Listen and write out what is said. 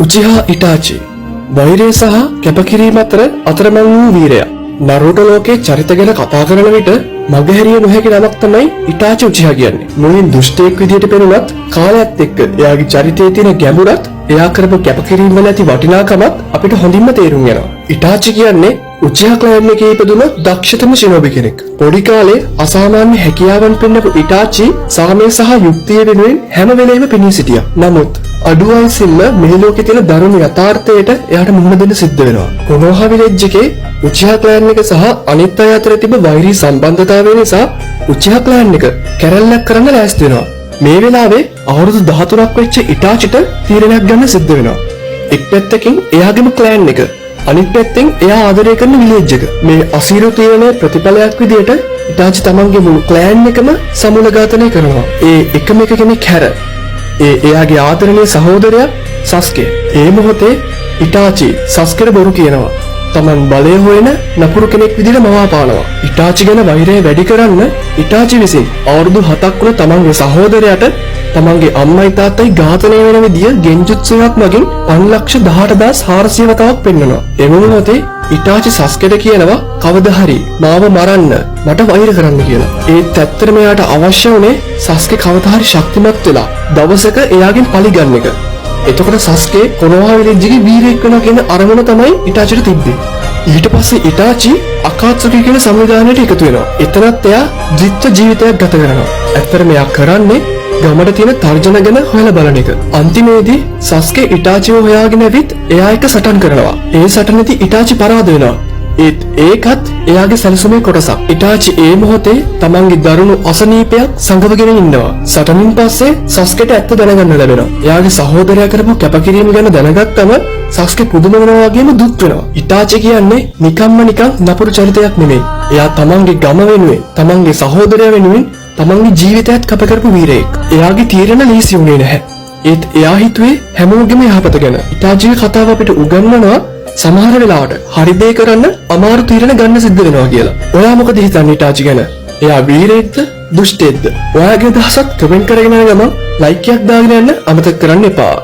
උචිහා ඉටාචි වෛරය සහ කැපකිරීම අතර අතරමං වූ වීරයා. නරුටෝ ලෝකේ චරිත ගැන කතා කරන විට මගහැරිය නොහැකි නමක් තමයි ඉටාචි උචිහා කියන්නේ. මුලින් දුෂ්ටයෙක් විදිහට පෙනුනත් කාලයත් එක්ක එයාගේ චරිතයේ තියෙන ගැඹුරත් එයා කරපු කැපකිරීම වල ඇති වටිනාකමත් අපිට හොඳින්ම තේරුම් යනවා. ඉටාචි කියන්නේ උචිහා ක්ලෑන් එකේ ඉපදුන දක්ෂතම ශිනෝබි කෙනෙක්. පොඩි කාලේ අසාමාන්‍ය හැකියාවන් පෙන්නපු ඉටාචි සාමය සහ යුක්තිය වෙනුවෙන් හැම වෙලේම පෙනී සිටියා. නමුත් අඩු වයසින්ම මේ ලෝකේ තියෙන දරුණු යථාර්ථයට එයාට මුහුණ දෙන්න සිද්ධ වෙනවා. කොනෝහා විලේජ් එකේ උචිහා ක්ලෑන් එක සහ අනිත් අය අතර තිබෙන වෛරී සම්බන්ධතාවය නිසා උචිහා ක්ලෑන් එක කැරැල්ලක් කරන්න ලෑස්ති වෙනවා. මේ වෙලාවේ අවුරුදු 13ක් වෙච්ච ඉටාචිට තීරණයක් ගන්න සිද්ධ වෙනවා. එක් පැත්තකින් එයාගේම ක්ලෑන් එක, අනිත් පැත්තෙන් එයා ආදරය කරන විලේජ් එක. මේ අසීරු තීරණයේ ප්‍රතිඵලයක් විදියට ඉටාචි තමන්ගේ මුළු ක්ලෑන් එකම සමූල ඝාතනය කරනවා. ඒ එකම එක කෙනෙක් හැර එයාගේ ආදරණීය සහෝදරයා සස්කේ. ඒ මොහොතේ ඉටාචි සස්කේට බොරු කියනවා. තමන් බලය හොයන නපුරු කෙනෙක් විදිහට මවා පානවා. ඉටාචි ගැන වෛරය වැඩි කරන්න ඉටාචි විසින් අවුරුදු 7ක් වුණ තමන්ගේ සහෝදරයාට තමන්ගේ අම්මයි තාත්තයි ඝාතනය වෙන විදිය ගෙන්ජුත්සුවක් මගින් 5,18,400 වතාවක් පෙන්වනවා. එම මොහොතේ ඉටාචි සස්කේට කියනවා කවදා හරි මාව මරන්න මට වෛර කරන්න කියලා. ඒත් ඇත්තටම එයාට අවශ්‍ය වුණේ සස්කේ කවදා හරි ශක්තිමත් වෙලා දවසක එයාගෙන් පලි ගන්න එක. එතකොට සස්කේ කොනෝහා විලේජ්ගේ වීරයෙක් වෙනවා කියන අරමුණ තමයි ඉටාචිට තිබ්බේ. ඊට පස්සේ ඉටාචි අකාත්සුකි කියන සංවිධානයට එකතු වෙනවා. එතනත් එයා ද්විත්ව ජීවිතයක් ගත කරනවා. ඇත්තටම එයා කරන්නේ ගමට තියෙන තර්ජන ගැන හොයලා බලන එක. අන්තිමේදී සස්කේ ඉටාචිව හොයාගෙන ඇවිත් එයා එක සටන් කරනවා. ඒ සටනේදී ඉටාචි පරාද වෙනවා. ඒකත් එයාගේ සැලසුමේ කොටසක්. ඉටාචි ඒ මොහොතේ තමන්ගේ දරුණු අසනීපයක් සංගවගෙන ඉන්නවා. සටනින් පස්සේ සස්කේට ඇත්ත දැනගන්න ලැබෙනවා. එයාගේ සහෝදරයා කරපු කැපකිරීම ගැන දැනගත්තම සස්කේ පුදුම වෙනවා වගේම දුක් වෙනවා. ඉටාචි කියන්නේ නිකන් නපුරු චරිතයක් නෙමෙයි. එයා තමන්ගේ ගම වෙනුවෙන්, තමන්ගේ සහෝදරයා වෙනුවෙන් තමන්ගේ ජීවිතයත් කැප කරපු වීරයෙක්. එයාගේ තීරණ ලීසි වුණේ නැහැ. ඒත් එයා හිතුවේ හැමෝගෙම යහපත ගැන. ඉටාචිගේ කතාව අපිට උගන්වනවා සමහර වෙලාවට හරි දේ කරන්න අමාරු තීරණ ගන්න සිද්ධ වෙනවා කියලා. ඔයා මොකද හිතන්නේ ඉටාචි ගැන? එයා වීරයෙක්ද දුෂ්ටයෙක්ද? ඔයාගේ අදහසත් කමෙන්ට් කරගෙන යන ගමන් ලයික් එකක් දාගෙන යන්න අමතක කරන්න එපා.